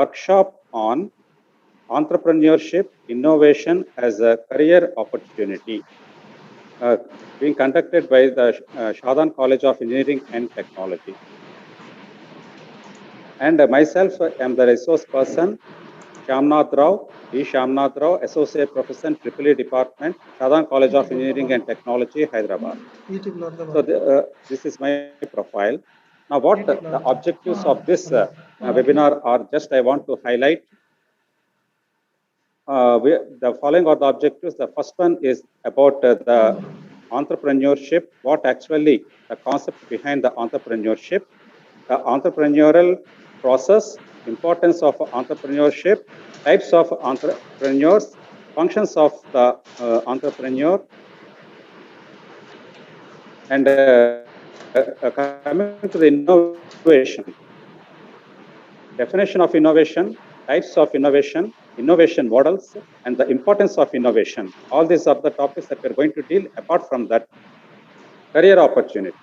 workshop on entrepreneurship, innovation as a career opportunity, being conducted by the Shadan College of Engineering and Technology. And myself am the resource person, Shyamnath Rao, D. Shyamnath Rao, Associate Professor, EEE Department, Shadan College of Engineering and Technology, Hyderabad. So this is my profile. Now, what the objectives of this webinar are, just I want to highlight. The following are the objectives. The first one is about the entrepreneurship, what actually the concept behind the entrepreneurship, the entrepreneurial process, importance of entrepreneurship, types of entrepreneurs, functions of the entrepreneur, and coming to the innovation, definition of innovation, types of innovation, innovation models, and the importance of innovation. All these are the topics that we're going to deal. Apart from that, career opportunity.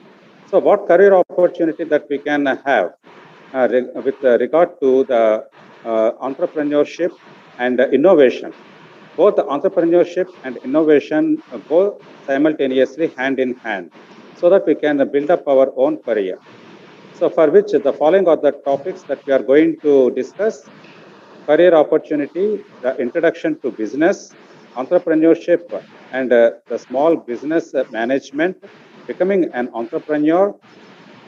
So what career opportunity that we can have with regard to the entrepreneurship and innovation? Both the entrepreneurship and innovation go simultaneously hand in hand, so that we can build up our own career. So for which the following are the topics that we are going to discuss: career opportunity, the introduction to business, entrepreneurship and the small business management, becoming an entrepreneur,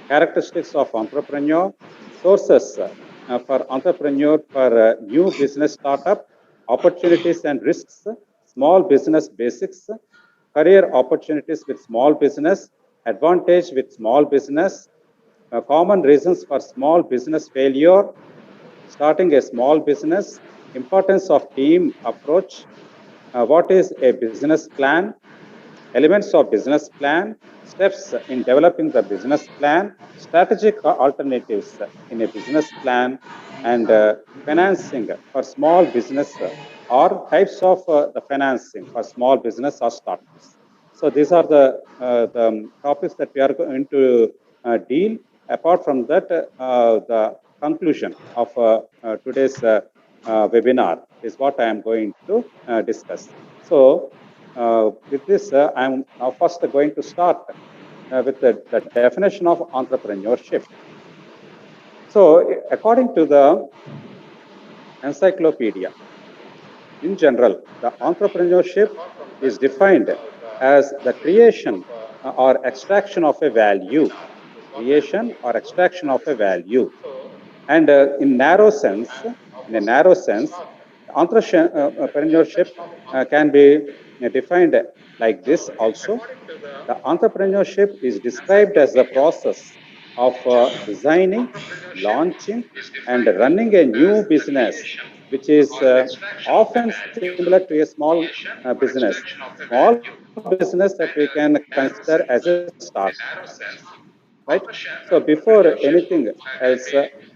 characteristics of entrepreneur, sources for entrepreneur for new business startup, opportunities and risks, small business basics, career opportunities with small business, advantage with small business, common reasons for small business failure, starting a small business, importance of team approach, what is a business plan, elements of business plan, steps in developing the business plan, strategic alternatives in a business plan, and financing for small business or types of the financing for small business or startups. So these are the topics that we are going to deal. Apart from that, the conclusion of today's webinar is what I am going to discuss. So with this, I'm now first going to start with the definition of entrepreneurship. So according to the encyclopedia, in general, the entrepreneurship is defined as the creation or extraction of a value, creation or extraction of a value. And in a narrow sense, entrepreneurship can be defined like this also. The entrepreneurship is described as the process of designing, launching, and running a new business, which is often similar to a small business. Small business that we can consider as a startup, right? So before anything else,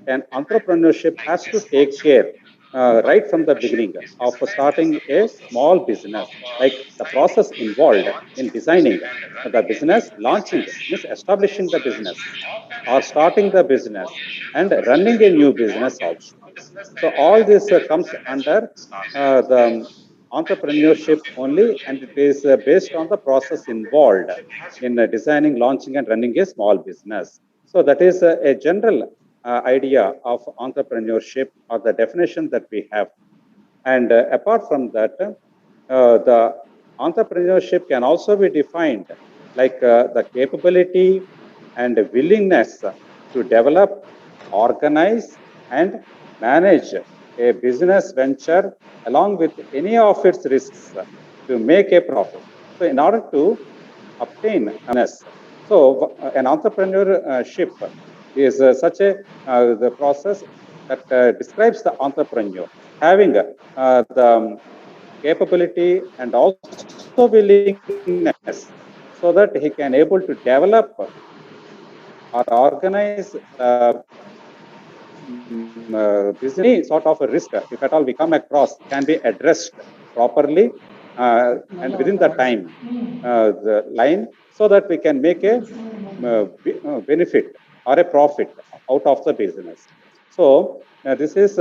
an entrepreneurship has to take care right from the beginning of starting a small business, like the process involved in designing the business, launching means establishing the business, or starting the business, and running a new business also. So all this comes under the entrepreneurship only, and it is based on the process involved in designing, launching, and running a small business. So that is a general idea of entrepreneurship, or the definition that we have. And apart from that, the entrepreneurship can also be defined like the capability and willingness to develop, organize, and manage a business venture along with any of its risks to make a profit. So in order to obtain awareness, so an entrepreneurship is such a the process that describes the entrepreneur having the capability and also willingness, so that he can able to develop or organize business. Any sort of a risk, if at all we come across, can be addressed properly and within the time the line, so that we can make a benefit or a profit out of the business. So this is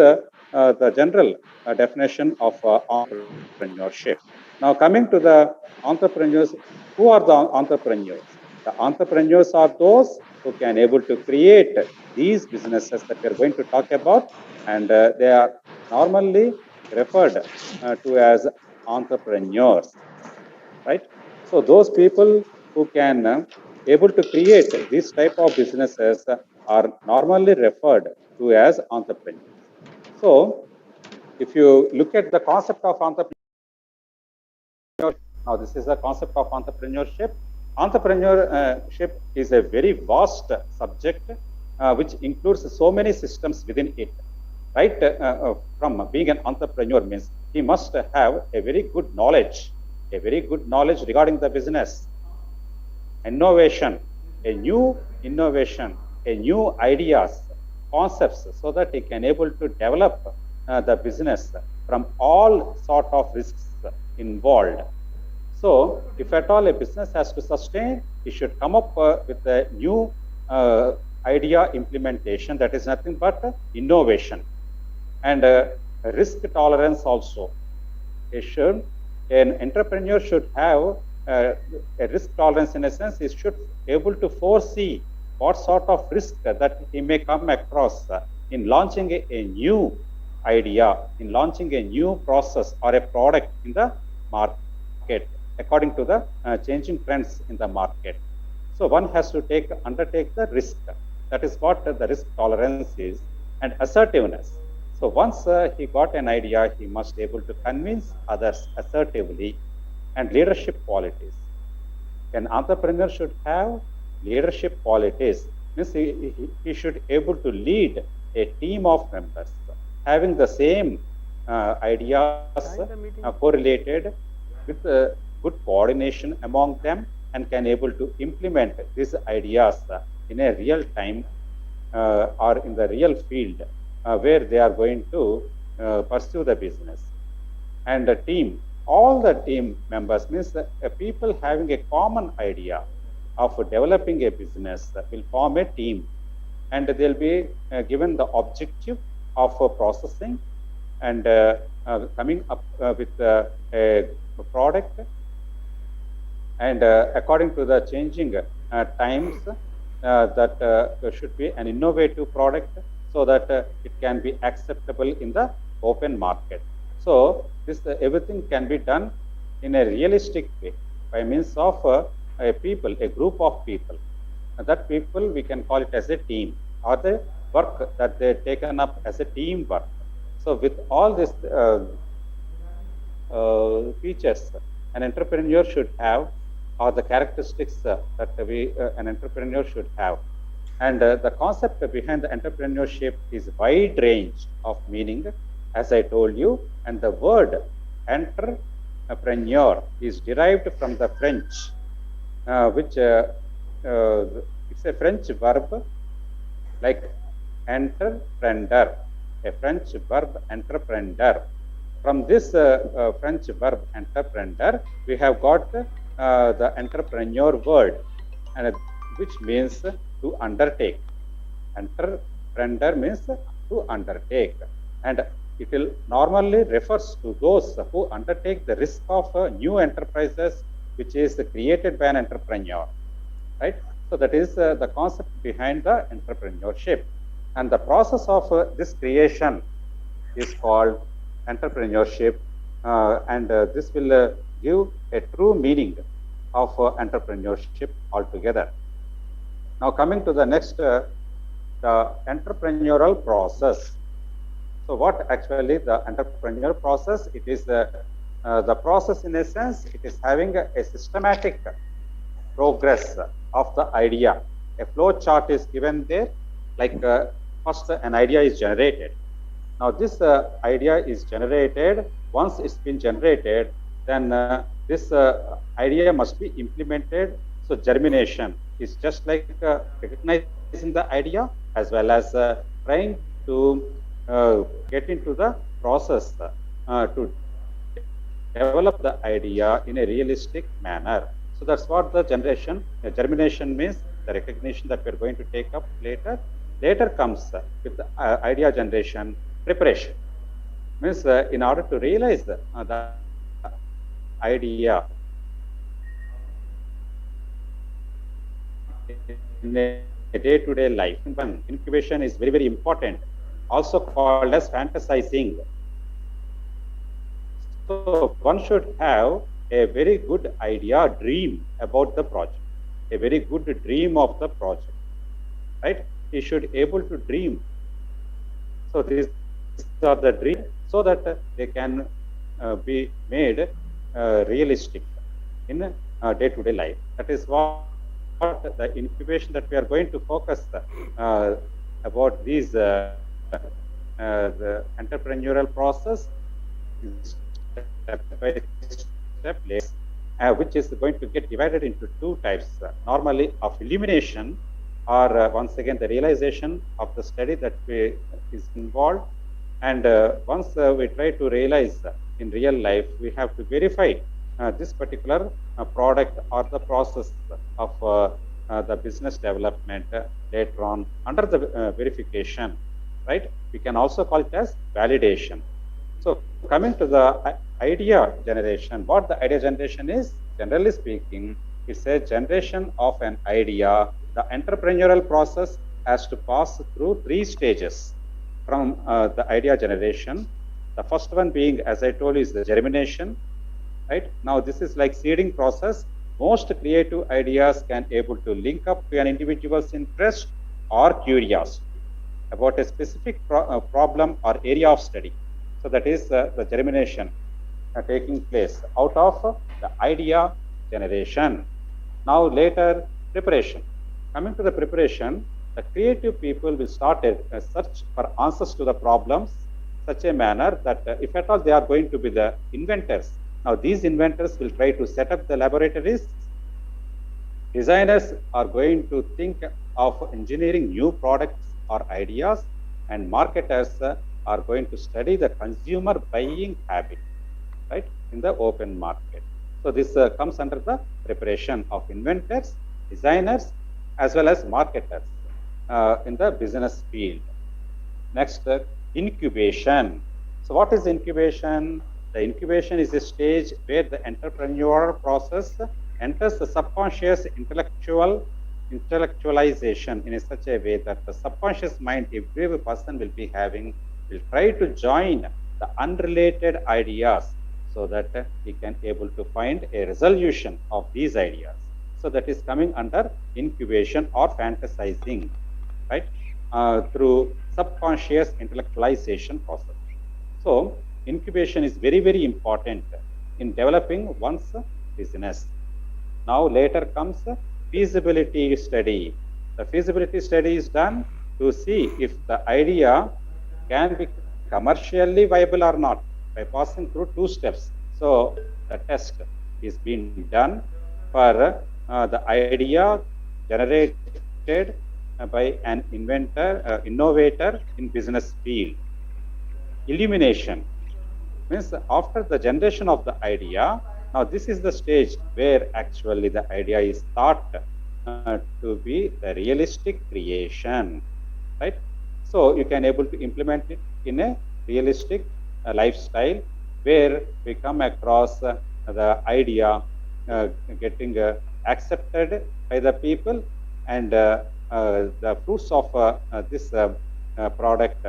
the general definition of entrepreneurship. Now, coming to the entrepreneurs, who are the entrepreneurs? The entrepreneurs are those who can able to create these businesses that we are going to talk about, and they are normally referred to as entrepreneurs, right? So those people who can able to create this type of businesses are normally referred to as entrepreneurs. So if you look at the concept of entrepreneurship, now this is the concept of entrepreneurship. Entrepreneurship is a very vast subject which includes so many systems within it, right? From being an entrepreneur means he must have a very good knowledge regarding the business, innovation, a new innovation, a new ideas, concepts, so that he can able to develop the business from all sort of risks involved. So, if at all a business has to sustain, he should come up with a new idea implementation that is nothing but innovation and risk tolerance also. An entrepreneur should have a risk tolerance in a sense. He should be able to foresee what sort of risk that he may come across in launching a new idea, in launching a new process or a product in the market according to the changing trends in the market. So one has to undertake the risk. That is what the risk tolerance is, and assertiveness. So once he got an idea, he must be able to convince others assertively, and leadership qualities. An entrepreneur should have leadership qualities. Means he should be able to lead a team of members having the same ideas correlated with good coordination among them, and can able to implement these ideas in a real time or in the real field where they are going to pursue the business. And the team, all the team members means people having a common idea of developing a business will form a team, and they'll be given the objective of processing and coming up with a product, and according to the changing times that should be an innovative product so that it can be acceptable in the open market. So this everything can be done in a realistic way by means of a group of people. That people we can call it as a team, or the work that they taken up as a team work. So with all these features, an entrepreneur should have, or the characteristics that an entrepreneur should have. And the concept behind the entrepreneurship is wide range of meaning, as I told you. And the word entrepreneur is derived from the French, which it's a French verb like entreprendre, a French verb entreprendre. From this French verb entreprendre, we have got the entrepreneur word, and which means to undertake. Entrepreneur means to undertake, and it will normally refers to those who undertake the risk of new enterprises which is created by an entrepreneur, right? So that is the concept behind the entrepreneurship, and the process of this creation is called entrepreneurship, and this will give a true meaning of entrepreneurship altogether. Now coming to the next, the entrepreneurial process. So what actually the entrepreneurial process? It is the process in a sense, it is having a systematic progress of the idea. A flow chart is given there, like first an idea is generated. Now this idea is generated. Once it's been generated, then this idea must be implemented. So germination is just like recognizing the idea as well as trying to get into the process to develop the idea in a realistic manner. So that's what the germination means, the recognition that we're going to take up later. Later comes with the idea generation, preparation. Means in order to realize the idea in a day-to-day life, incubation is very, very important, also called as fantasizing. So one should have a very good idea, dream about the project, a very good dream of the project, right? He should able to dream. So these are the dreams so that they can be made realistic in day-to-day life. That is what the incubation that we are going to focus uh, about these the entrepreneurial process step by step which is going to get divided into two types, normally of illumination or once again the realization of the study that is involved. And once we try to realize in real life, we have to verify this particular product or the process of the business development later on under the verification, right? We can also call it as validation. So coming to the idea generation, what the idea generation is, generally speaking, it's a generation of an idea. The entrepreneurial process has to pass through three stages from the idea generation. The first one being, as I told you, is the germination, right? Now this is like seeding process. Most creative ideas can able to link up to an individual's interest or curiosity about a specific problem or area of study. So that is the germination taking place out of the idea generation. Now later preparation. Coming to the preparation, the creative people will start a search for answers to the problems such a manner that if at all they are going to be the inventors. Now these inventors will try to set up the laboratories. Designers are going to think of engineering new products or ideas, and marketers are going to study the consumer buying habit, right, in the open market. So this comes under the preparation of inventors, designers, as well as marketers in the business field. Next, incubation. So what is incubation? The incubation is a stage where the entrepreneurial process enters the subconscious intellectualization in such a way that the subconscious mind every person will be having will try to join the unrelated ideas so that he can able to find a resolution of these ideas. So that is coming under incubation or fantasizing, right, through subconscious intellectualization process. So incubation is very, very important in developing one's business. Now later comes feasibility study. The feasibility study is done to see if the idea can be commercially viable or not by passing through two steps. So the test is being done for the idea generated by an innovator in business field. Illumination means after the generation of the idea, now this is the stage where actually the idea is thought to be the realistic creation, right? So you can able to implement it in a realistic lifestyle where we come across the idea getting accepted by the people, and the fruits of this product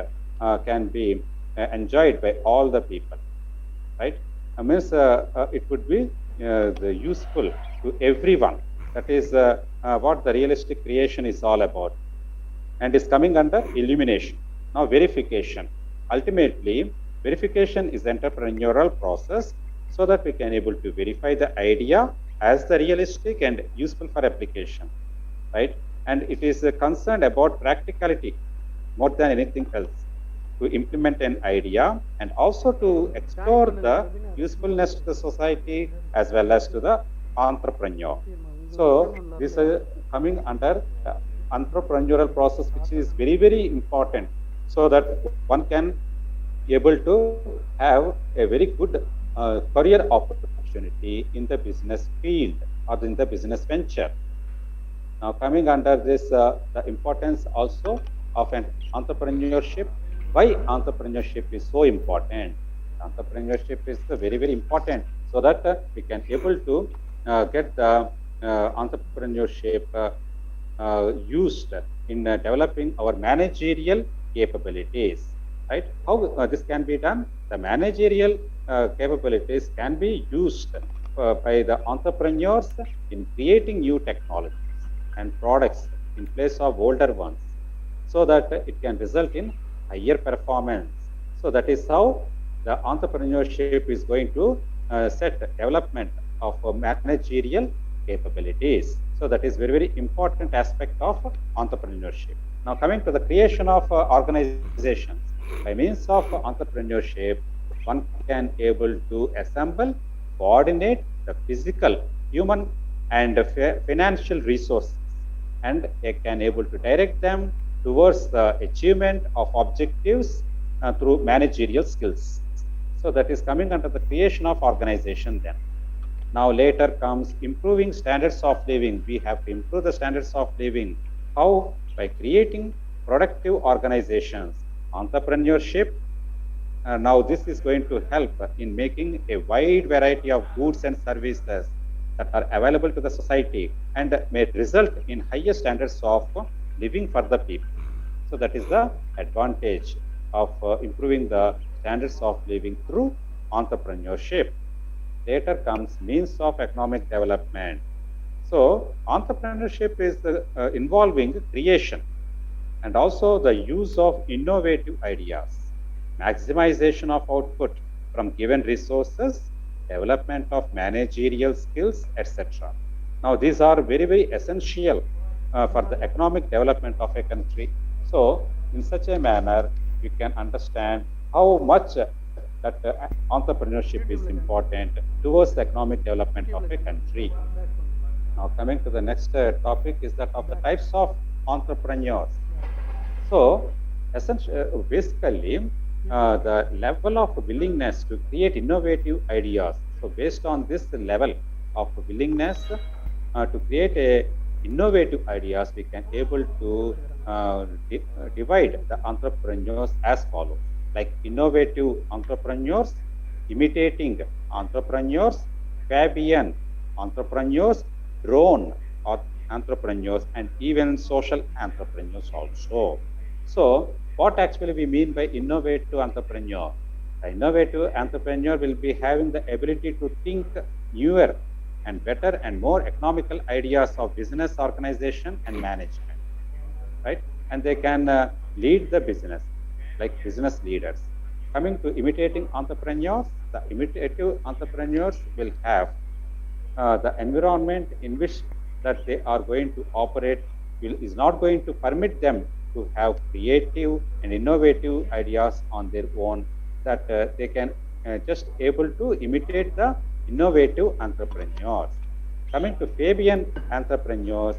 can be enjoyed by all the people, right? Means it would be useful to everyone. That is what the realistic creation is all about, and is coming under illumination. Now verification. Ultimately, verification is entrepreneurial process so that we can able to verify the idea as the realistic and useful for application, right? And it is concerned about practicality more than anything else, to implement an idea and also to explore the usefulness to the society as well as to the entrepreneur. So this is coming under entrepreneurial process, which is very, very important, so that one can able to have a very good career opportunity in the business field or in the business venture. Now coming under this, the importance also of an entrepreneurship Why entrepreneurship is so important? Entrepreneurship is very, very important so that we can able to get the entrepreneurship used in developing our managerial capabilities, right? How this can be done? The managerial capabilities can be used by the entrepreneurs in creating new technologies and products in place of older ones, so that it can result in higher performance. So that is how the entrepreneurship is going to set development of managerial capabilities. So that is very, very important aspect of entrepreneurship. Now coming to the creation of organizations. By means of entrepreneurship, one can able to assemble, coordinate the physical, human and financial resources, and they can able to direct them towards the achievement of objectives through managerial skills. So that is coming under the creation of organization then. Now later comes improving standards of living. We have to improve the standards of living. How? By creating productive organizations. Entrepreneurship, now this is going to help in making a wide variety of goods and services that are available to the society and may result in higher standards of living for the people. So that is the advantage of improving the standards of living through entrepreneurship. Later comes means of economic development. So entrepreneurship is involving creation and also the use of innovative ideas, maximization of output from given resources, development of managerial skills, etc. Now, these are very, very essential for the economic development of a country. So, in such a manner, you can understand how much that entrepreneurship is important towards the economic development of a country. Now, coming to the next topic is that of the types of entrepreneurs. So, basically, the level of willingness to create innovative ideas. So, based on this level of willingness to create innovative ideas, we can able to divide the entrepreneurs as follows: like innovative entrepreneurs, imitating entrepreneurs, Fabian entrepreneurs, drone entrepreneurs, and even social entrepreneurs also. So, what actually we mean by innovative entrepreneur? The innovative entrepreneur will be having the ability to think newer and better and more economical ideas of business organization and management, right? And they can lead the business like business leaders. Coming to imitating entrepreneurs, the imitative entrepreneurs will have the environment in which that they are going to operate is not going to permit them to have creative and innovative ideas on their own, that they can just able to imitate the innovative entrepreneurs. Coming to Fabian entrepreneurs,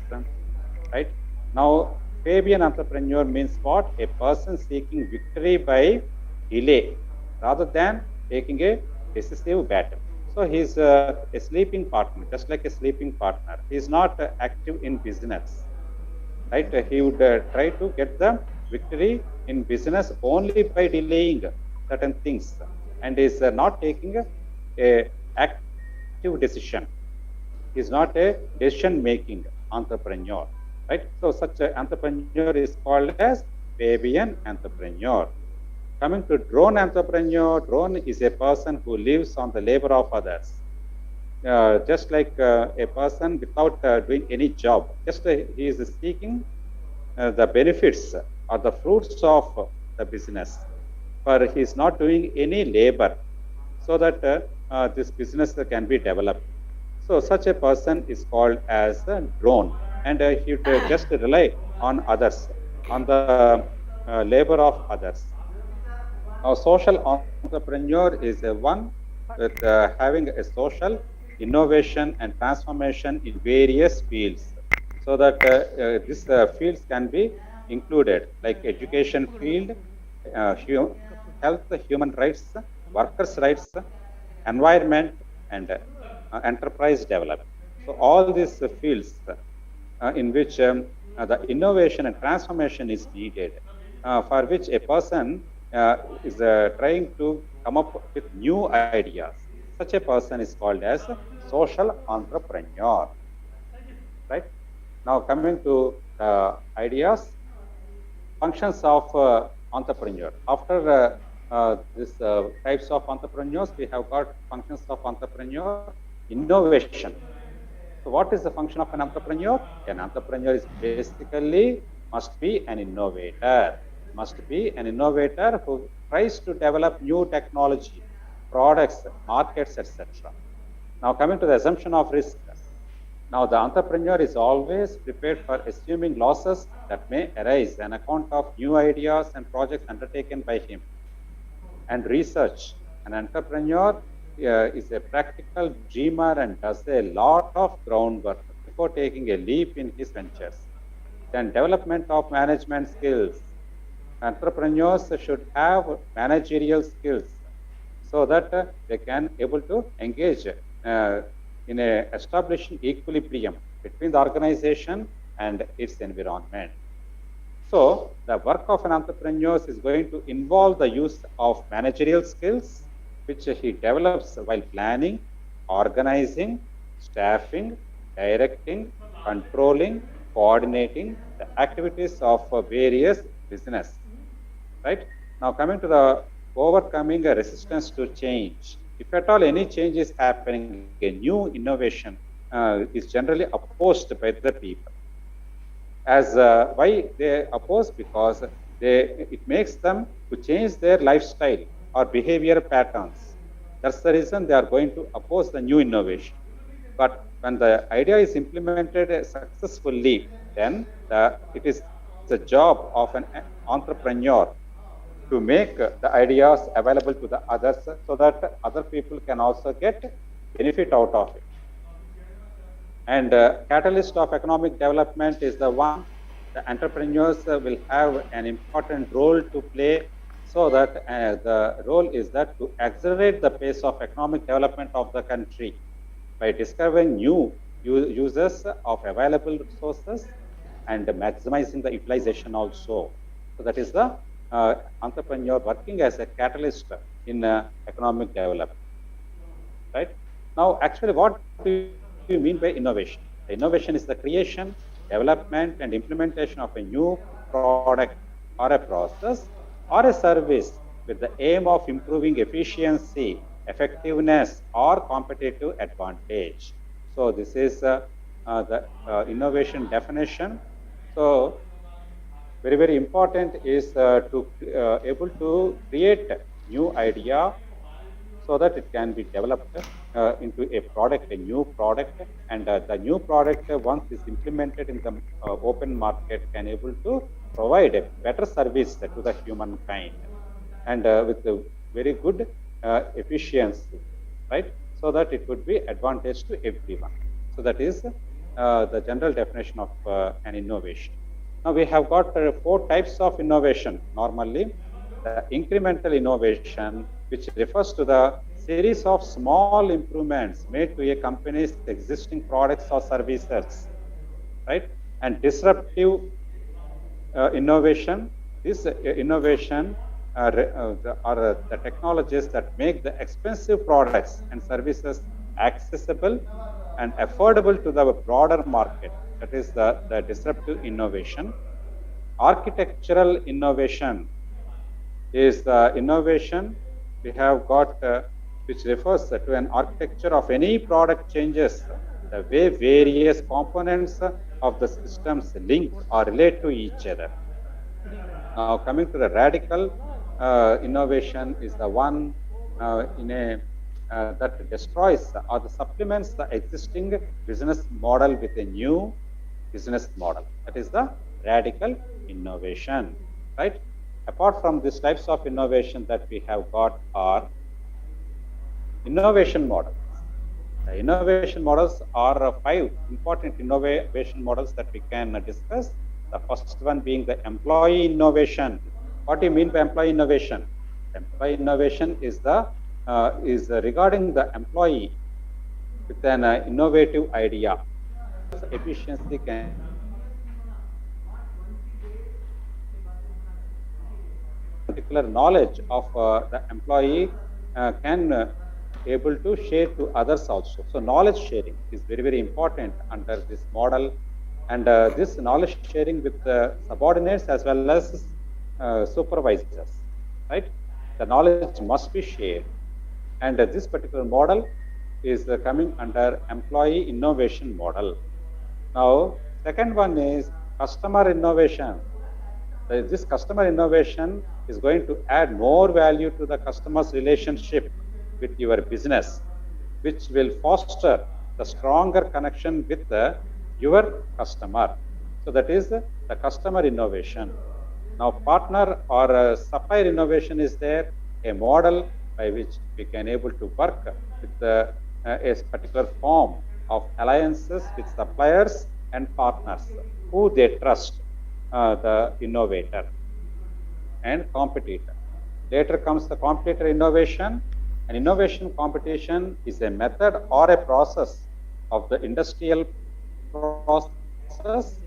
right? Now, Fabian entrepreneur means what? A person seeking victory by delay rather than taking a decisive battle. So he's a sleeping partner, just like a sleeping partner. He's not active in business, right? He would try to get the victory in business only by delaying certain things, and is not taking a active decision. He's not a decision-making entrepreneur, right? So such an entrepreneur is called as Fabian entrepreneur. Coming to drone entrepreneur, drone is a person who lives on the labor of others. Just like a person without doing any job, just he is seeking the benefits or the fruits of the business, but he is not doing any labor, so that this business can be developed. So such a person is called as a drone, and he would just rely on others, on the labor of others. Now, social entrepreneur is a one with having a social innovation and transformation in various fields, so that these fields can be included, like education field, health, human rights, workers' rights, environment, and enterprise development. So all these fields in which the innovation and transformation is needed, for which a person is trying to come up with new ideas. Such a person is called as social entrepreneur, right? Now coming to ideas, functions of entrepreneur. After this types of entrepreneurs, we have got functions of entrepreneur, innovation. So what is the function of an entrepreneur? An entrepreneur is basically must be an innovator, who tries to develop new technology, products, markets, etc. Now coming to the assumption of risk. Now the entrepreneur is always prepared for assuming losses that may arise on account of new ideas and projects undertaken by him. And research. An entrepreneur is a practical dreamer and does a lot of groundwork before taking a leap in his ventures. Then development of management skills. Entrepreneurs should have managerial skills so that they can able to engage in a establishing equilibrium between the organization and its environment. So the work of an entrepreneur is going to involve the use of managerial skills, which he develops while planning, organizing, staffing, directing, controlling, coordinating the activities of various business. Right? Now coming to the overcoming a resistance to change. If at all any change is happening, a new innovation is generally opposed by the people. As why they oppose? Because it makes them to change their lifestyle or behavior patterns. That's the reason they are going to oppose the new innovation. But when the idea is implemented successfully, then it is the job of an entrepreneur to make the ideas available to the others so that other people can also get benefit out of it. And catalyst of economic development is the one the entrepreneurs will have an important role to play, so that the role is that to accelerate the pace of economic development of the country by discovering new uses of available resources and maximizing the utilization also. So that is the entrepreneur working as a catalyst in economic development. Right? Now, actually, what do you mean by innovation? The innovation is the creation, development, and implementation of a new product or a process or a service with the aim of improving efficiency, effectiveness, or competitive advantage. So this is the innovation definition. So very, very important is to able to create new idea so that it can be developed into a product, a new product, and the new product once is implemented in the open market can able to provide a better service to the humankind and with a very good efficiency, right? So that it would be advantage to everyone. So that is the general definition of an innovation. Now we have got 4 types of innovation normally. The incremental innovation, which refers to the series of small improvements made to a company's existing products or services, right? And disruptive innovation. This innovation are the technologies that make the expensive products and services accessible and affordable to the broader market. That is the disruptive innovation. Architectural innovation is the innovation we have got which refers to an architecture of any product changes the way various components of the systems link or relate to each other. Now coming to the radical innovation is the one that destroys or the supplements the existing business model with a new business model. That is the radical innovation, right? Apart from these types of innovation that we have got are innovation models. The innovation models are 5 important innovation models that we can discuss. The first one being the employee innovation. What do you mean by employee innovation? Employee innovation is regarding the employee with an innovative idea. Efficiency can particular knowledge of the employee can able to share to others also. So knowledge sharing is very, very important under this model. And this knowledge sharing with subordinates as well as supervisors, right? The knowledge must be shared. And this particular model is coming under employee innovation model. Now, second one is customer innovation. This customer innovation is going to add more value to the customer's relationship with your business, which will foster the stronger connection with your customer. So that is the customer innovation. Now, partner or supplier innovation is there, a model by which we can able to work with a particular form of alliances with suppliers and partners who they trust, the innovator and competitor. Later comes the competitor innovation. An innovation competition is a method or a process of the industrial process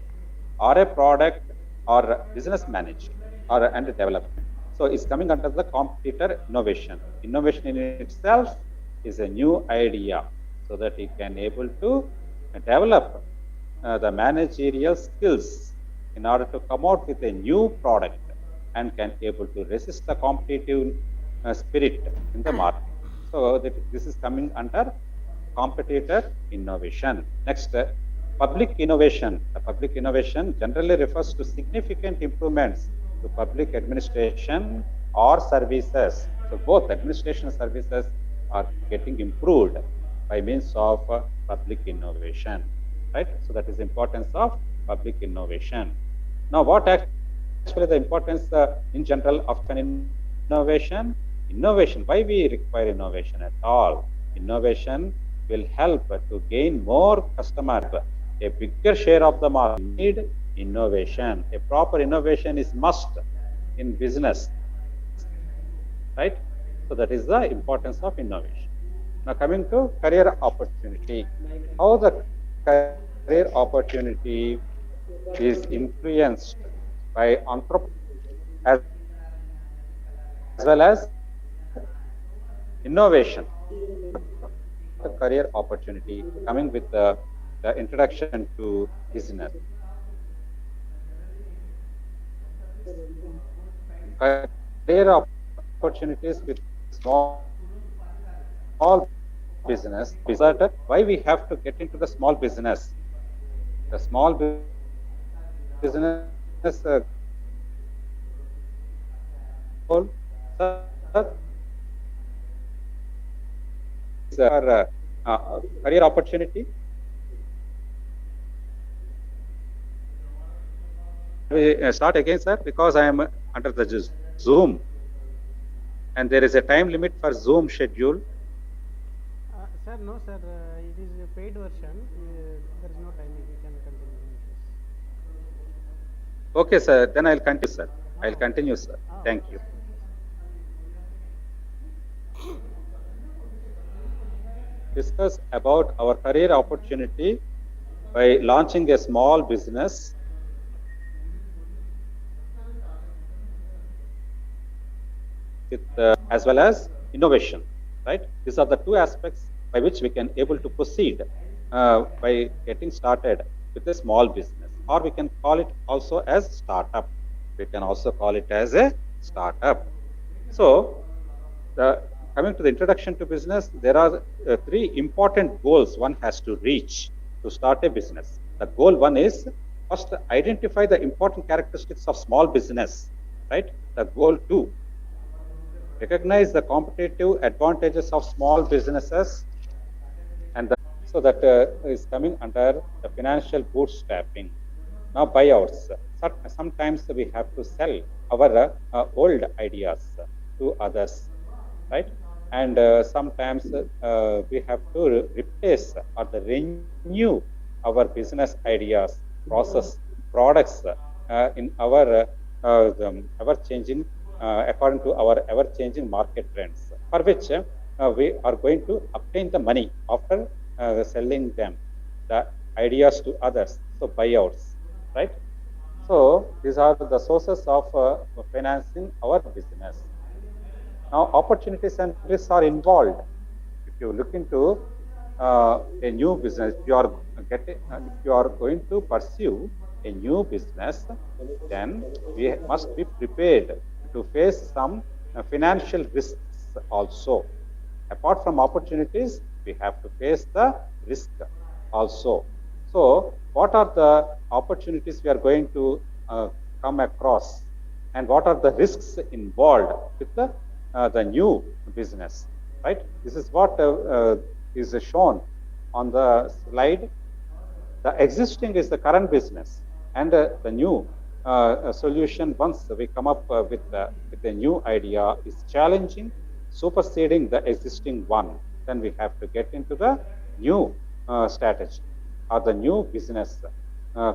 or a product or business management or and development. So it's coming under the competitor innovation. Innovation in itself is a new idea so that it can able to develop the managerial skills in order to come out with a new product and can able to resist the competitive spirit in the market. So this is coming under competitor innovation. Next, public innovation. The public innovation generally refers to significant improvements to public administration or services. So both administration services are getting improved by means of public innovation, right? So that is the importance of public innovation. Now, what actually the importance in general of an innovation? Innovation, why we require innovation at all? Innovation will help to gain more customers, a bigger share of the market. Need innovation. A proper innovation is must in business, right? So that is the importance of innovation. Now coming to career opportunity, how the career opportunity is influenced by entrepreneurship as well as innovation. The career opportunity coming with the introduction to business. Career opportunities with small business. Why we have to get into the small business? The small business career opportunity. We start again, sir, because I am under the Zoom and there is a time limit for Zoom schedule. Sir, no, sir. It is a paid version. There is no timing. You can continue. Okay, sir. Then I'll continue, sir. I'll continue, sir. Thank you. Discuss about our career opportunity by launching a small business. With, as well as innovation, right? These are the two aspects by which we can able to proceed by getting started with a small business, or we can call it also as startup. We can also call it as a startup. So, coming to the introduction to business, there are three important goals one has to reach to start a business. The goal one is first identify the important characteristics of small business, right? The goal two, recognize the competitive advantages of small businesses, and so that is coming under the financial bootstrapping. Now, buyouts. Sometimes we have to sell our old ideas to others, right? And sometimes we have to replace or renew our business ideas, process, products in our ever-changing according to our ever-changing market trends, for which we are going to obtain the money after selling them, the ideas to others. So buyouts, right? So these are the sources of financing our business. Now, opportunities and risks are involved. If you look into a new business, if you are going to pursue a new business, then we must be prepared to face some financial risks also. Apart from opportunities, we have to face the risk also. So, what are the opportunities we are going to come across, and what are the risks involved with the new business? Right. This is what is shown on the slide. The existing is the current business, and the new solution, once we come up with a new idea, is challenging, superseding the existing one. Then we have to get into the new strategy or the new business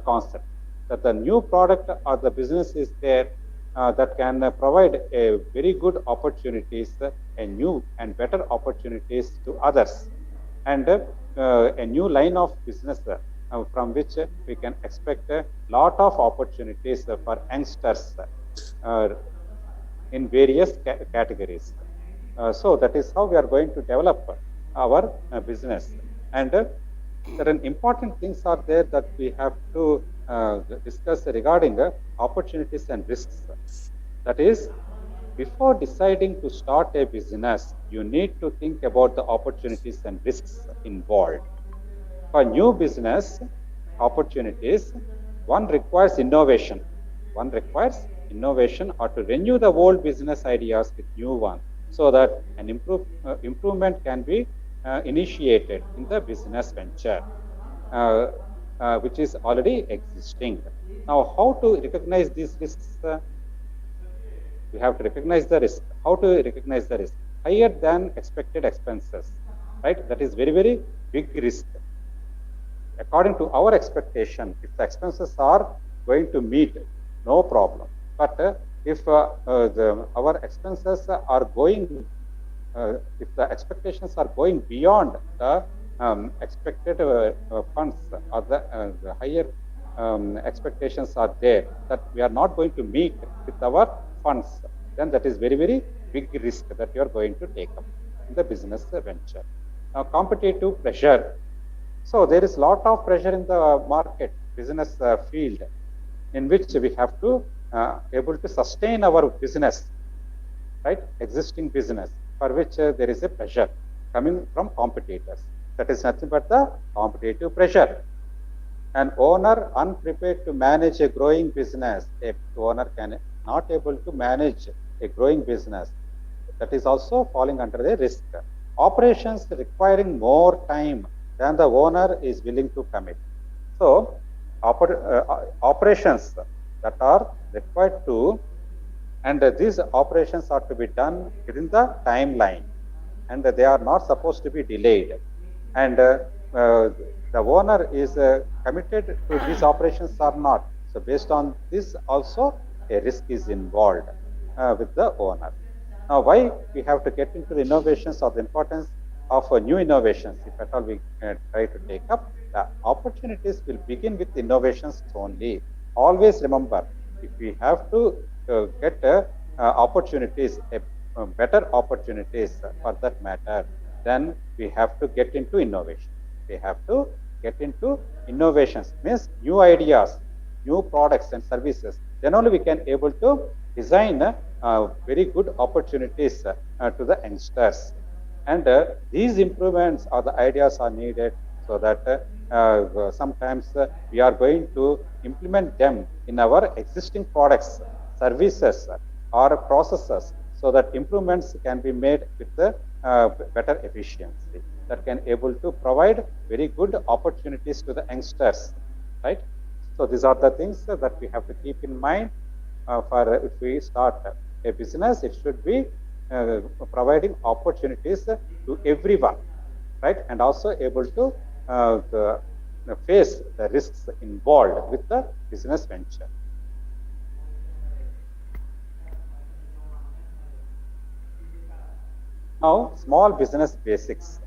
concept. That the new product or the business is there that can provide a very good opportunities, a new and better opportunities to others, and a new line of business from which we can expect a lot of opportunities for youngsters uh, in various categories. So that is how we are going to develop our business. And certain important things are there that we have to discuss regarding opportunities and risks. That is, before deciding to start a business, you need to think about the opportunities and risks involved. For new business opportunities, one requires innovation. One requires innovation or to renew the old business ideas with new one, so that an improvement can be initiated in the business venture, uh, which is already existing. Now, how to recognize these risks? We have to recognize the risk. How to recognize the risk? Higher than expected expenses, right? That is very, very big risk. According to our expectation, if the expenses are going to meet, no problem. But if our expenses are going, if the expectations are going beyond the expected funds, or the higher expectations are there that we are not going to meet with our funds, then that is very, very big risk that you are going to take up in the business venture. Now, competitive pressure. So there is a lot of pressure in the market, business field, in which we have to able to sustain our business, right? Existing business, for which there is a pressure coming from competitors. That is nothing but the competitive pressure. An owner unprepared to manage a growing business, a owner can not able to manage a growing business. That is also falling under the risk. Operations requiring more time than the owner is willing to commit. So, operations that are required to, and these operations are to be done within the timeline, and they are not supposed to be delayed. And the owner is committed to these operations or not. So, based on this, also a risk is involved with the owner. Now, why we have to get into the innovations or the importance of new innovations, if at all we try to take up, the opportunities will begin with innovations only. Always remember, if we have to get opportunities, better opportunities for that matter, then we have to get into innovation. We have to get into innovations, means new ideas, new products and services. Then only we can able to design very good opportunities to the youngsters. And these improvements or the ideas are needed, so that sometimes we are going to implement them in our existing products, services, or processes, so that improvements can be made with the better efficiency that can able to provide very good opportunities to the youngsters, right? So these are the things that we have to keep in mind for if we start a business. It should be providing opportunities to everyone, right? And also able to face the risks involved with the business venture. Now, small business basics.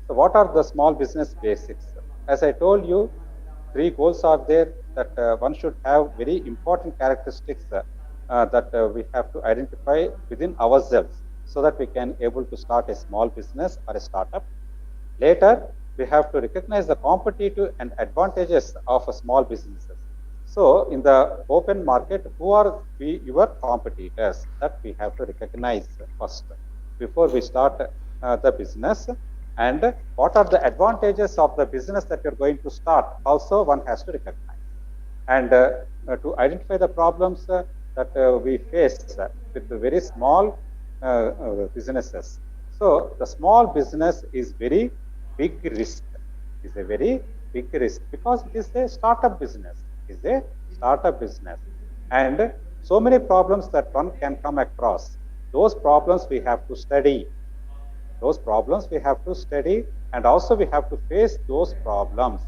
So what are the small business basics? As I told you, three goals are there that one should have very important characteristics that we have to identify within ourselves so that we can able to start a small business or a startup. Later, we have to recognize the competitive and advantages of a small businesses. So, in the open market, who are your competitors that we have to recognize first before we start the business, and what are the advantages of the business that you're going to start? Also, one has to recognize and to identify the problems that we face with the very small businesses. So the small business is very big risk. Is a very big risk because it is a startup business. It is a startup business, and so many problems that one can come across. Those problems we have to study. Those problems we have to study, and also we have to face those problems.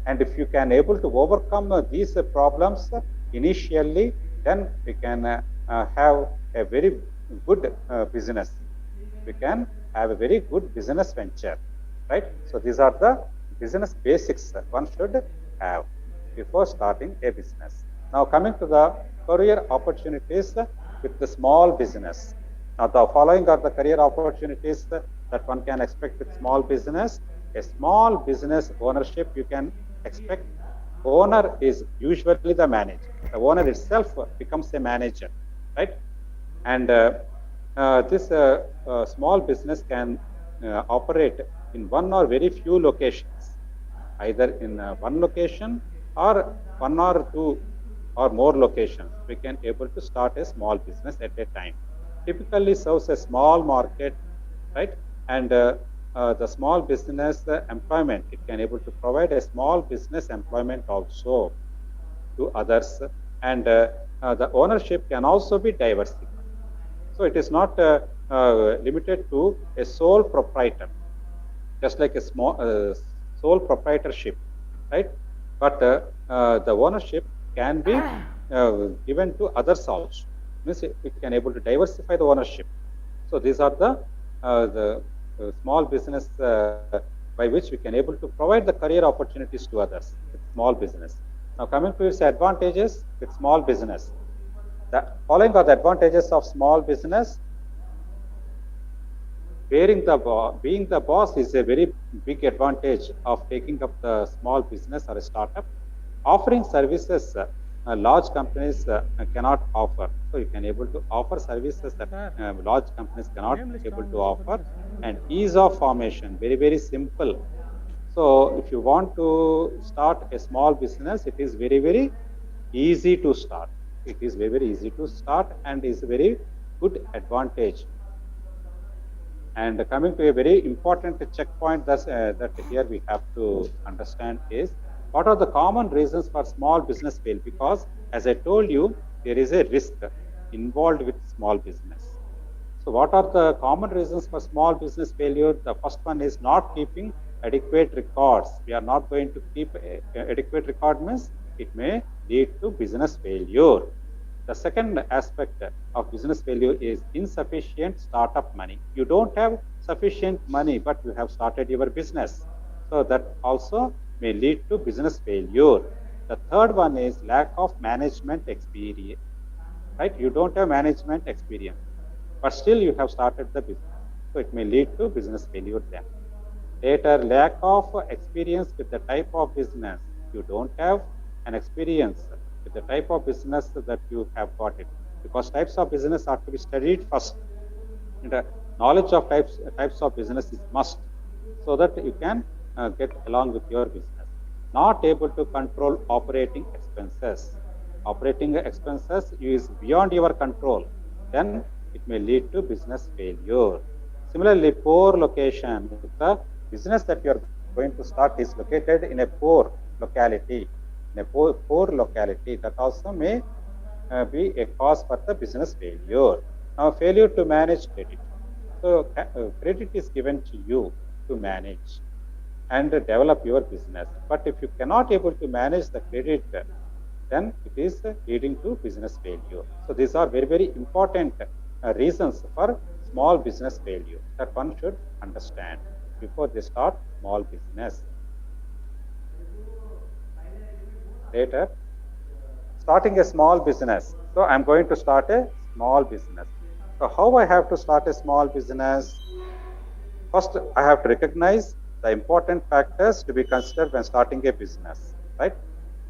And if you can able to overcome these problems initially, then we can have a very good business. We can have a very good business venture, right? So these are the business basics one should have before starting a business. Now coming to the career opportunities with the small business. Now the following are the career opportunities that one can expect with small business. A small business ownership, you can expect owner is usually the manager. The owner itself becomes a manager, right? And this small business can operate in one or very few locations, either in one location or one or two or more locations. We can able to start a small business at a time. Typically serves a small market, right? And the small business employment, it can able to provide a small business employment also to others. And the ownership can also be diversified. So it is not limited to a sole proprietor, just like a small sole proprietorship, right? But the ownership can be given to others also. Means we can able to diversify the ownership. So these are the small business by which we can able to provide the career opportunities to others with small business. Now coming to its advantages with small business. The following are the advantages of small business. Being the boss is a very big advantage of taking up the small business or a startup. Offering services large companies cannot offer. So you can able to offer services that large companies cannot able to offer. And ease of formation, very, very simple. So if you want to start a small business, it is very, very easy to start. It is very, very easy to start and is a very good advantage. And coming to a very important checkpoint that here we have to understand is what are the common reasons for small business fail? Because as I told you, there is a risk involved with small business. So what are the common reasons for small business failure? The first one is not keeping adequate records. We are not going to keep adequate record means it may lead to business failure. The second aspect of business failure is insufficient startup money. You don't have sufficient money, but you have started your business. So that also may lead to business failure. The third one is lack of management experience, right? You don't have management experience, but still you have started the business. So it may lead to business failure then. Later, lack of experience with the type of business. You don't have an experience with the type of business that you have got it. Because types of business are to be studied first. And knowledge of types of business is must, so that you can get along with your business. Not able to control operating expenses. Operating expenses is beyond your control. Then it may lead to business failure. Similarly, poor location. If the business that you are going to start is located in a poor locality, that also may be a cause for the business failure. Now, failure to manage credit. So, credit is given to you to manage and develop your business. But if you cannot able to manage the credit, then it is leading to business failure. So these are very, very important reasons for small business failure that one should understand before they start small business. later. Starting a small business. So I'm going to start a small business. So how I have to start a small business? First, I have to recognize the important factors to be considered when starting a business, right?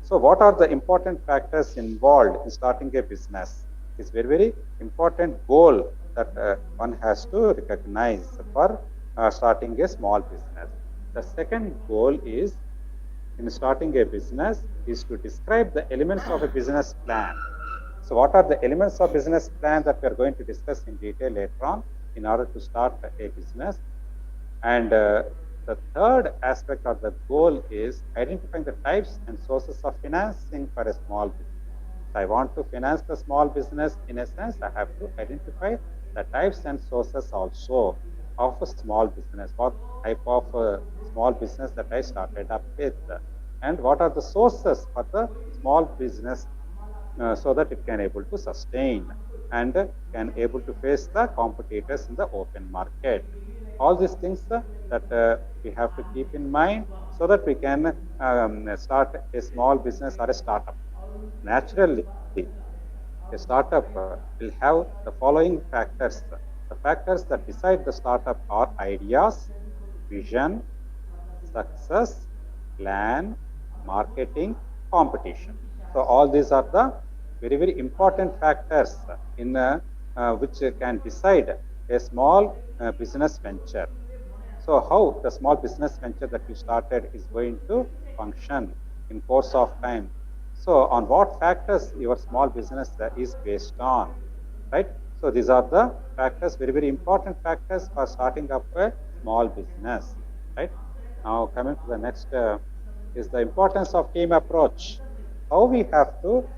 So what are the important factors involved in starting a business? It's very, very important goal that one has to recognize for starting a small business. The second goal is in starting a business is to describe the elements of a business plan. So what are the elements of business plan that we are going to discuss in detail later on in order to start a business? And the third aspect or the goal is identifying the types and sources of financing for a small business. If I want to finance the small business, in a sense, I have to identify the types and sources also of a small business. What type of small business that I started up with, and what are the sources for the small business so that it can able to sustain and can able to face the competitors in the open market. All these things that we have to keep in mind so that we can start a small business or a startup. Naturally, a startup will have the following factors. The factors that decide the startup are ideas, vision, success, plan, marketing, competition. So all these are the very, very important factors in which can decide a small business venture. So how the small business venture that you started is going to function in course of time. So on what factors your small business is based on, right? So these are the factors, very, very important factors for starting up a small business, right? Now coming to the next is the importance of team approach. How we have to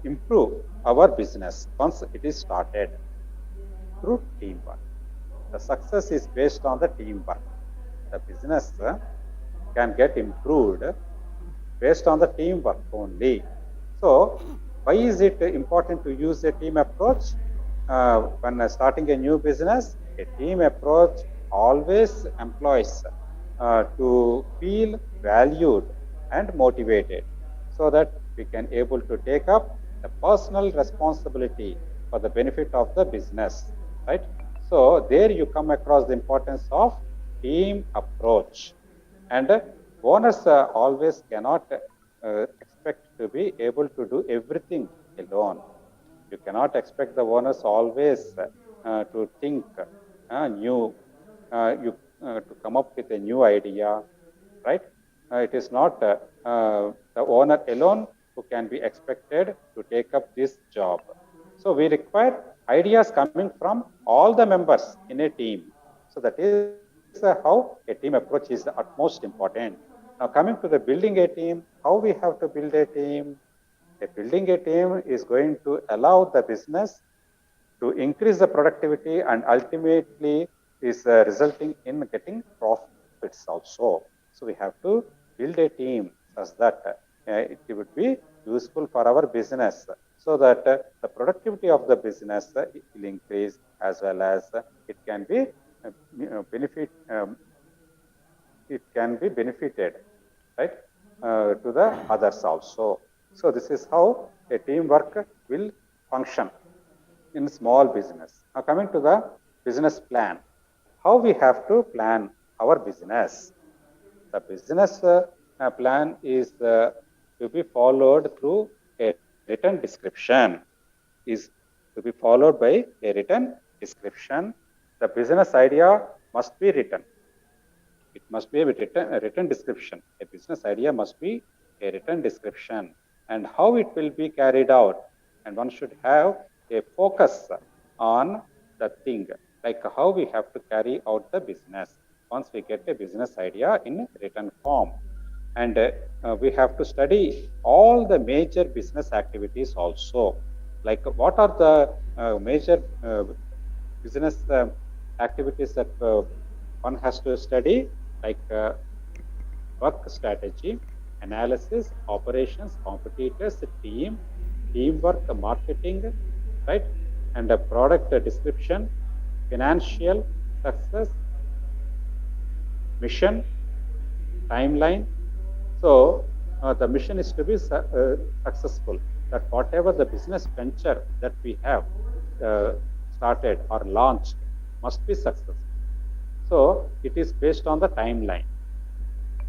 improve our business once it is started through teamwork. The success is based on the teamwork. The business can get improved based on the teamwork only. So, why is it important to use a team approach? When starting a new business, a team approach always employs to feel valued and motivated so that we can able to take up the personal responsibility for the benefit of the business, right? So there you come across the importance of team approach. And owners always cannot expect to be able to do everything alone. You cannot expect the owners always to think new, to come up with a new idea, right? It is not the owner alone who can be expected to take up this job. So we require ideas coming from all the members in a team. So that is how a team approach is the utmost important. Now coming to the building a team, how we have to build a team? Building a team is going to allow the business to increase the productivity and ultimately is resulting in getting profits also. So we have to build a team such that it would be useful for our business so that the productivity of the business will increase as well as it can be benefit. It can be benefited, right, to the others also. So this is how a teamwork will function in small business. Now coming to the business plan, how we have to plan our business. The business plan is to be followed through a written description. Is to be followed by a written description. The business idea must be written. It must be a written description. A business idea must be a written description and how it will be carried out. And one should have a focus on the thing, like how we have to carry out the business once we get a business idea in written form. And we have to study all the major business activities also. Like what are the major business activities that one has to study, like work strategy, analysis, operations, competitors, teamwork, marketing, right? And a product description, financial success, mission, timeline. So the mission is to be successful, that whatever the business venture that we have started or launched must be successful. So it is based on the timeline.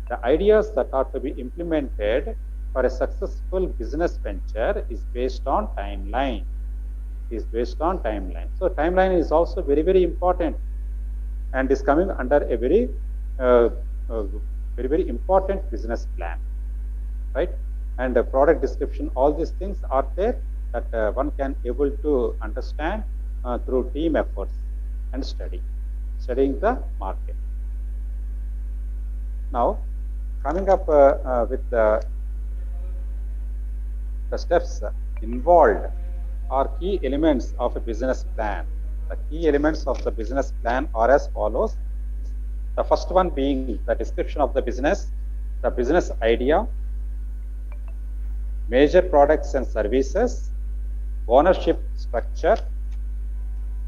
The ideas that are to be implemented for a successful business venture is based on timeline. So timeline is also very, very important and is coming under a very, very, very important business plan, right? And the product description, all these things are there that one can able to understand through team efforts and studying the market. Now, coming up with the steps involved are key elements of a business plan. The key elements of the business plan are as follows. The first one being the description of the business idea, major products and services, ownership structure,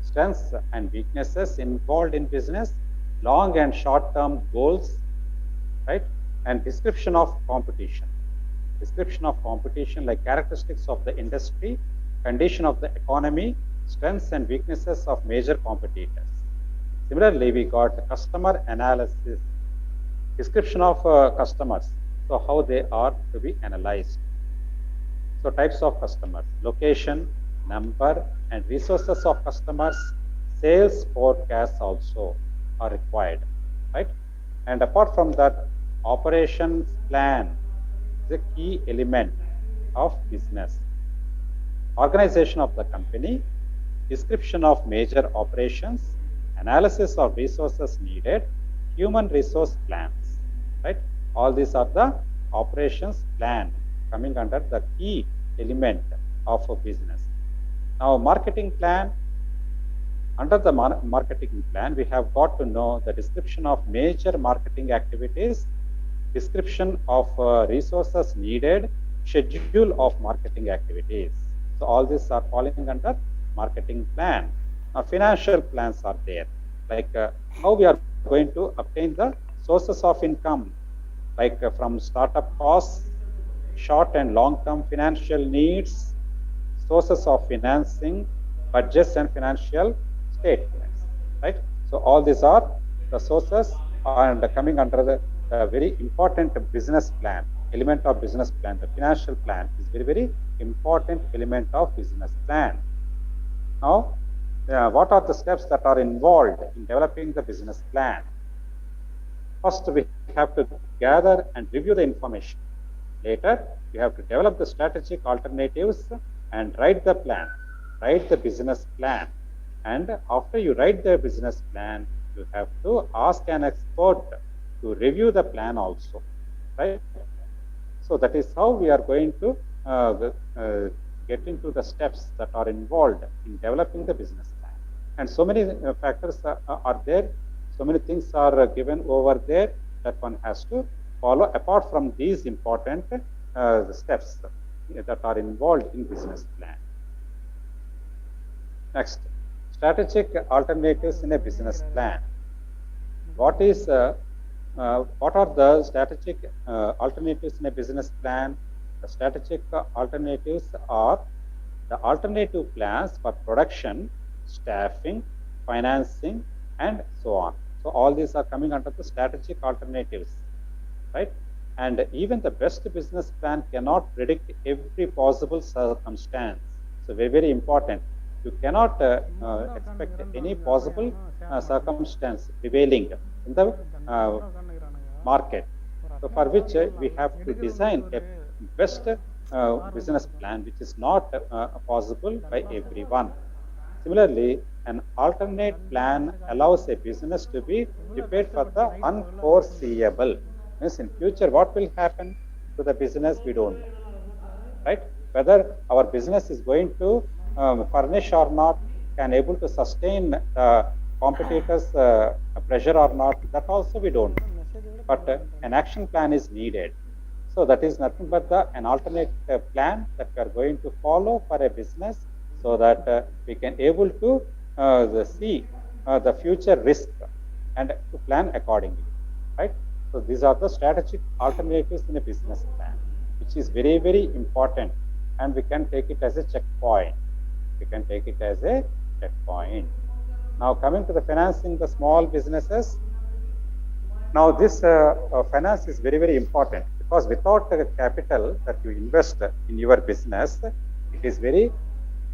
strengths and weaknesses involved in business, long and short-term goals, right? And description of competition. Description of competition, like characteristics of the industry, condition of the economy, strengths and weaknesses of major competitors. Similarly, we got customer analysis, description of customers, so how they are to be analyzed. So types of customers, location, number and resources of customers, sales forecasts also are required, right? And apart from that, operations plan is a key element of business. Organization of the company, description of major operations, analysis of resources needed, human resource plans, right? All these are the operations plan coming under the key element of a business. Now, marketing plan. Under the marketing plan, we have got to know the description of major marketing activities, description of resources needed, schedule of marketing activities. So all these are falling under marketing plan. Now, financial plans are there, like how we are going to obtain the sources of income, like from startup costs, short and long-term financial needs, sources of financing, budgets and financial statements, right? So all these are the sources and coming under the very important business plan, element of business plan. The financial plan is very, very important element of business plan. Now, what are the steps that are involved in developing the business plan? First, we have to gather and review the information. Later, you have to develop the strategic alternatives and write the plan, write the business plan. And after you write the business plan, you have to ask an expert to review the plan also, right? So that is how we are going to get into the steps that are involved in developing the business plan. And so many factors are there, so many things are given over there that one has to follow apart from these important steps that are involved in business plan. Next, strategic alternatives in a business plan. What are the strategic alternatives in a business plan? The strategic alternatives are the alternative plans for production, staffing, financing, and so on. So all these are coming under the strategic alternatives, right? And even the best business plan cannot predict every possible circumstance. So very, very important. You cannot expect any possible circumstance prevailing in the market. So for which we have to design a best business plan which is not possible by everyone. Similarly, an alternate plan allows a business to be prepared for the unforeseeable. Means in future, what will happen to the business, we don't know, right? Whether our business is going to furnish or not, can able to sustain the competitors' pressure or not, that also we don't know. But an action plan is needed. So that is nothing but an alternate plan that we are going to follow for a business, so that we can able to see the future risk and to plan accordingly, right? So these are the strategic alternatives in a business plan. which is very, very important, and we can take it as a checkpoint. We can take it as a checkpoint. Now, coming to the financing the small businesses. Now, this finance is very, very important, because without capital that you invest in your business, it is very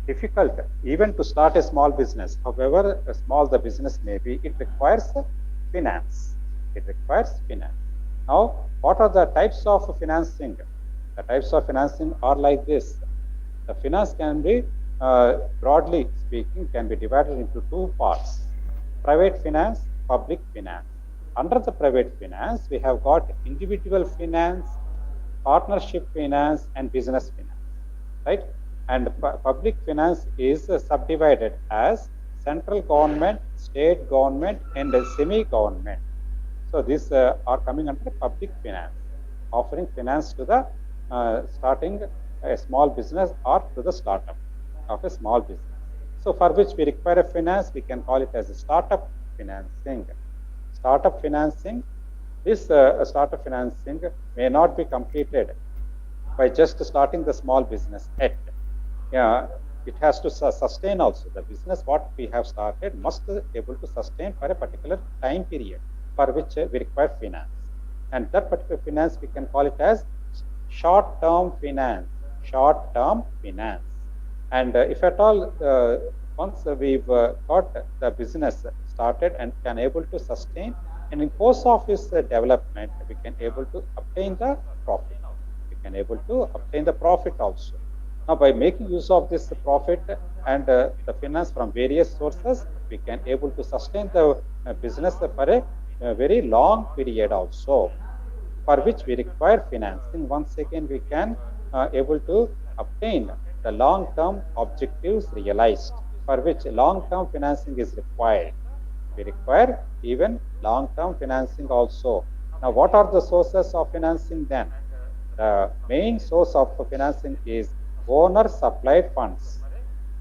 difficult even to start a small business. However small the business may be, it requires finance. It requires finance. Now, what are the types of financing? The types of financing are like this. The finance can be, broadly speaking, can be divided into two parts: private finance, public finance. Under the private finance, we have got individual finance, partnership finance, and business finance, right? And public finance is subdivided as central government, state government, and semi-government. So these are coming under public finance, offering finance to the starting a small business or to the startup of a small business. So for which we require a finance, we can call it as a startup financing. Startup financing, this startup financing may not be completed by just starting the small business yet. Yeah, it has to sustain also. The business what we have started must be able to sustain for a particular time period, for which we require finance. And that particular finance we can call it as short-term finance. Short-term finance. And if at all, once we've got the business started and can able to sustain, and in course of its development, we can able to obtain the profit. We can able to obtain the profit also. Now, by making use of this profit and the finance from various sources, we can able to sustain the business for a very long period also, for which we require financing. Once again, we can able to obtain the long-term objectives realized, for which long-term financing is required. We require even long-term financing also. Now, what are the sources of financing then? The main source of financing is owner supplied funds.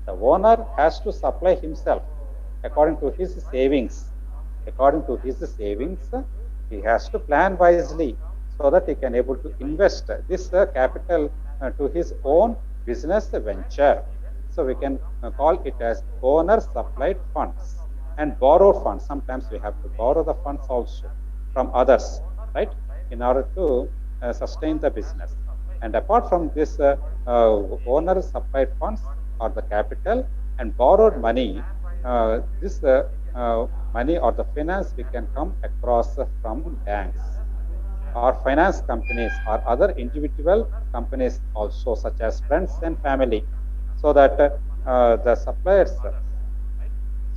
The owner has to supply himself according to his savings. According to his savings, he has to plan wisely so that he can able to invest this capital to his own business venture. So we can call it as owner supplied funds. And borrowed funds. Sometimes we have to borrow the funds also from others, right, in order to sustain the business. And apart from this, owner supplied funds or the capital and borrowed money, this money or the finance we can come across from banks or finance companies or other individual companies also, such as friends and family, so that the suppliers,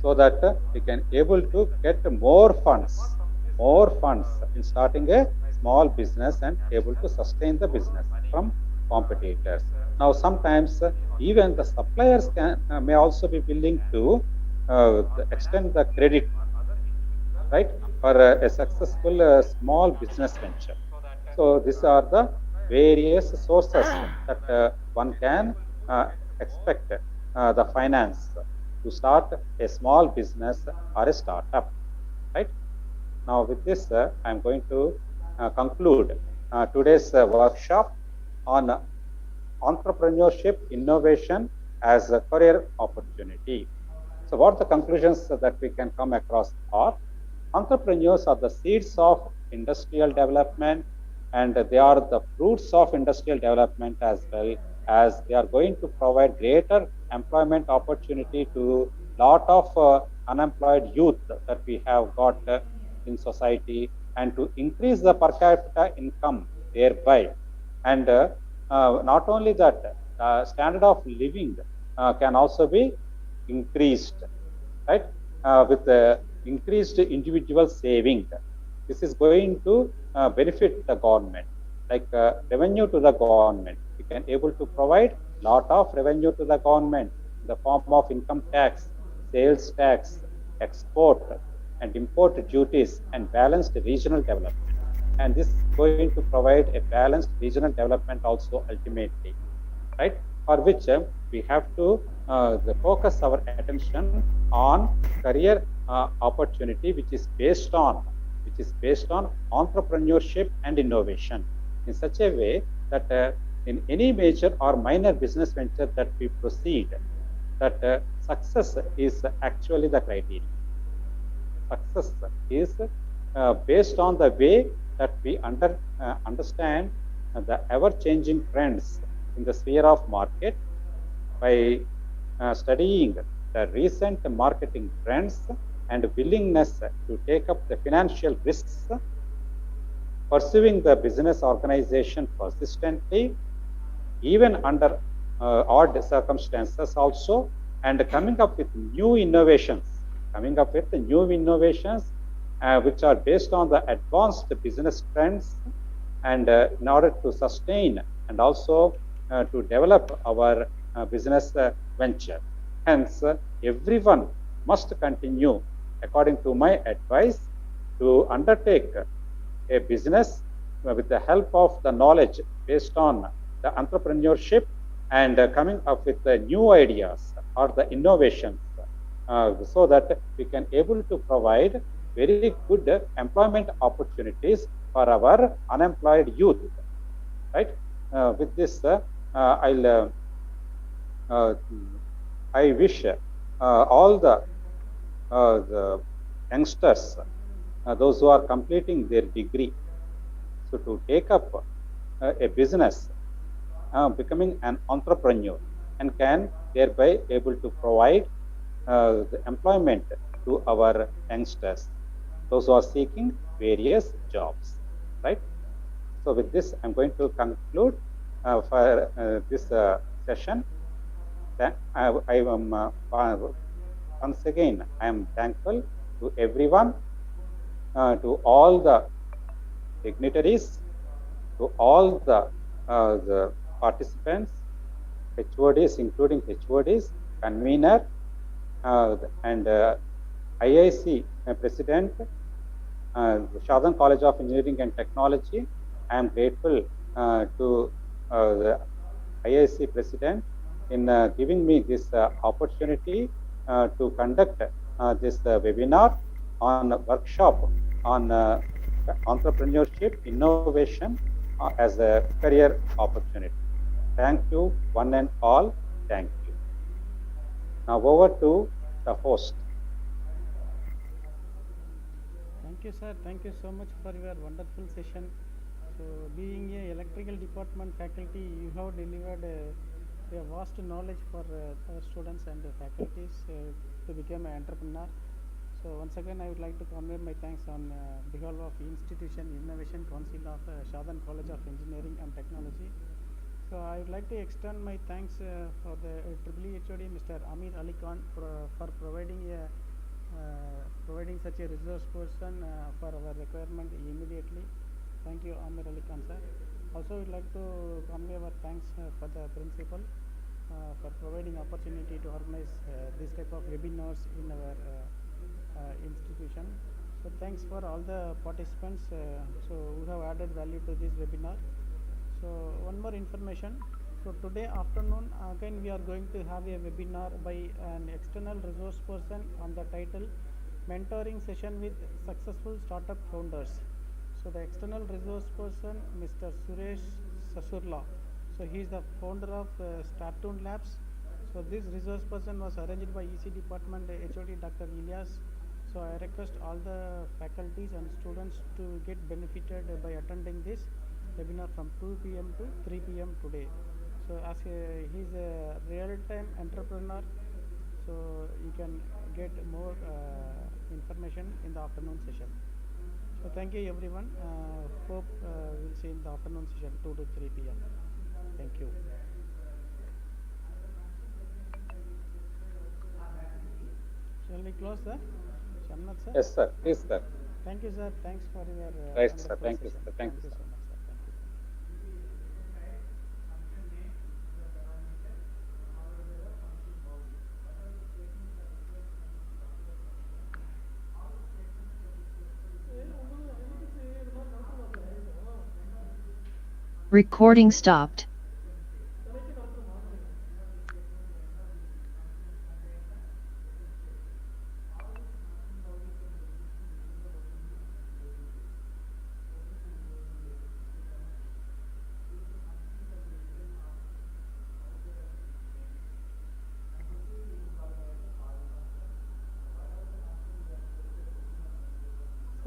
so that we can able to get more funds in starting a small business and able to sustain the business from competitors. Now, sometimes even the suppliers can may also be willing to extend the credit, right, for a successful small business venture. So these are the various sources that one can expect the finance to start a small business or a startup, right? Now, with this, I'm going to conclude today's workshop on entrepreneurship innovation as a career opportunity. So what the conclusions that we can come across are: entrepreneurs are the seeds of industrial development, and they are the fruits of industrial development, as well as they are going to provide greater employment opportunity to lot of unemployed youth that we have got in society, and to increase the per capita income thereby. And not only that, standard of living can also be increased, right, with the increased individual saving. This is going to benefit the government, like revenue to the government. We can able to provide lot of revenue to the government in the form of income tax, sales tax, export and import duties, and balanced regional development. And this is going to provide a balanced regional development also ultimately, right? For which we have to focus our attention on career opportunity, which is based on entrepreneurship and innovation. in such a way that in any major or minor business venture that we proceed, that success is actually the criteria. Success is based on the way that we understand the ever-changing trends in the sphere of market by studying the recent marketing trends and willingness to take up the financial risks, pursuing the business organization persistently, even under odd circumstances also, and coming up with new innovations, which are based on the advanced business trends, and in order to sustain and also to develop our business venture. Hence, everyone must continue, according to my advice, to undertake a business with the help of the knowledge based on the entrepreneurship, and coming up with the new ideas or the innovations, so that we can able to provide very good employment opportunities for our unemployed youth, right? With this, uh, I wish all the youngsters, those who are completing their degree, so to take up a business, becoming an entrepreneur, and can thereby able to provide the employment to our youngsters, those who are seeking various jobs, right? So with this, I'm going to conclude for this session. I am once again, I am thankful to everyone, to all the dignitaries, to all the participants, HODs, including HODs, convener, and IIC president, the Southern College of Engineering and Technology. I am grateful to the IIC president in giving me this opportunity to conduct this webinar on workshop on entrepreneurship, innovation as a career opportunity. Thank you, one and all. Thank you. Now over to the host. Thank you, sir. Thank you so much for your wonderful session. So, being a electrical department faculty, you have delivered a vast knowledge for our students and faculties to become an entrepreneur. So, once again, I would like to convey my thanks on behalf of Institution Innovation Council of Southern College of Engineering and Technology. So, I would like to extend my thanks for the EEE HOD, Mr. Amir Ali Khan, for providing such a resource person for our requirement immediately. Thank you, Amir Ali Khan, sir. Also, we would like to convey our thanks for the principal for providing opportunity to organize this type of webinars in our institution. So, thanks for all the participants who have added value to this webinar. So, one more information. So, today afternoon again we are going to have a webinar by an external resource person on the title Mentoring Session with Successful Startup Founders. So, the external resource person, Mr. Suresh Sasurla. So, he is the founder of Startoon Labs. So, this resource person was arranged by EC Department HOD Dr. Ilyas. So, I request all the faculties and students to get benefited by attending this webinar from 2 p.m. to 3 p.m. today. So, as he is a real-time entrepreneur, so you can get more information in the afternoon session. So, thank you everyone. Hope we'll see in the afternoon session 2 to 3 p.m. Thank you. Shall we close, sir? Shamnath, sir? Yes, sir. Please, sir. Thank you, sir. Thanks for your Right, sir. wonderful Thank you, session. sir. Thank you, so sir. much, sir. Thank you. Recording stopped.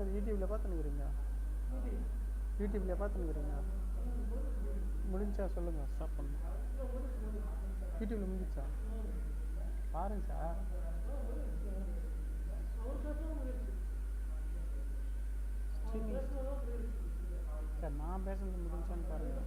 Sir யூடியூப்பில் பார்த்துன்னுக்குறீங்க, யூடியூப்பில் பார்த்துன்னுக்குறீங்க, முடிஞ்சா சொல்லுங்கள், stop பண்ணுங்க. யூடியூப்பில் முடிஞ்சிச்சா பாருங்க sir. Streaming sir நான் பேசுறது முடிஞ்சான்னு பாருங்கள்.